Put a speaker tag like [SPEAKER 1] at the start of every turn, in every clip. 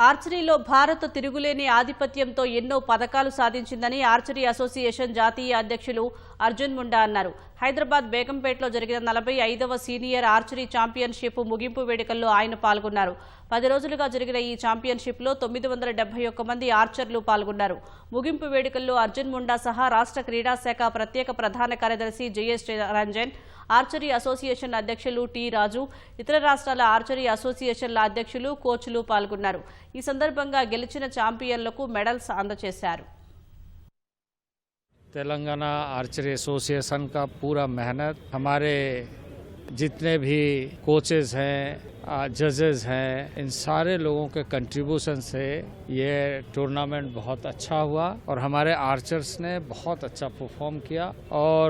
[SPEAKER 1] ఆర్చరీలో భారత్ తిరుగులేని ఆధిపత్యంతో ఎన్నో పతకాలు సాధించిందని ఆర్చరీ అసోసియేషన్ జాతీయ అధ్యక్షులు అర్జున్ ముండా అన్నారు. హైదరాబాద్ బేగంపేటలో జరిగిన 45వ సీనియర్ ఆర్చరీ ఛాంపియన్షిప్ ముగింపు వేడుకల్లో ఆయన పాల్గొన్నారు. 10 రోజులుగా జరిగిన ఈ ఛాంపియన్షిప్లో 971 మంది ఆర్చర్లు పాల్గొన్నారు. ముగింపు వేడుకల్లో అర్జున్ ముండా సహా రాష్ట్ర క్రీడా శాఖ ప్రత్యేక ప్రధాన కార్యదర్శి జేఎస్ రంజన్, ఆర్చరీ అసోసియేషన్ అధ్యక్షులు టి రాజు, ఇతర రాష్ట్రాల ఆర్చరీ అసోసియేషన్ల అధ్యక్షులు, కోచ్లు పాల్గొన్నారు. ఈ సందర్భంగా గెలిచిన ఛాంపియన్లకు మెడల్స్ అందజేశారు.
[SPEAKER 2] तेलंगाना आर्चरी एसोसिएशन का पूरा मेहनत, हमारे जितने भी कोचेस हैं, जजेस हैं, इन सारे लोगों के कंट्रीब्यूशन से ये टूर्नामेंट बहुत अच्छा हुआ और हमारे आर्चर्स ने बहुत अच्छा परफॉर्म किया। और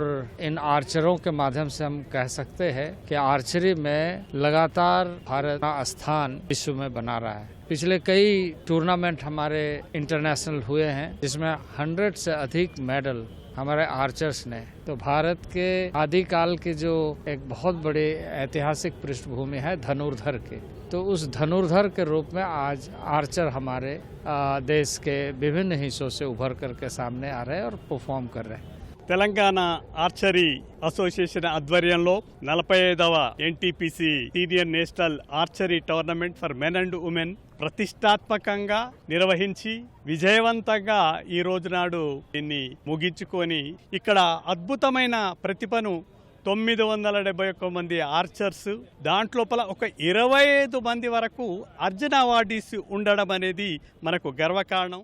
[SPEAKER 2] इन आर्चरों के माध्यम से हम कह सकते हैं कि आर्चरी में लगातार भारत का स्थान विश्व में बना रहा है। पिछले कई टूर्नामेंट हमारे इंटरनेशनल हुए हैं जिसमें 100 से अधिक मेडल हमारे आर्चर्स ने। तो भारत के आदिकाल की जो एक बहुत बड़ी ऐतिहासिक पृष्ठभूमि है धनुर्धर की, तो उस धनुर्धर के रूप में आज आर्चर हमारे देश के विभिन्न हिस्सों से उभर करके सामने आ रहे हैं और परफॉर्म कर रहे हैं।
[SPEAKER 3] తెలంగాణ ఆర్చరీ అసోసియేషన్ ఆధ్వర్యంలో 45వ NTPC senior national archery tournament for men and women ప్రతిష్టాత్మకంగా నిర్వహించి విజయవంతంగా ఈ రోజు నాడు దీన్ని ముగించుకొని ఇక్కడ అద్భుతమైన ప్రతిభను 971 మంది ఆర్చర్స్, దాంట్లోపల ఒక 25 మంది వరకు అర్జున అవార్డీస్ ఉండడం అనేది మనకు గర్వకారణం.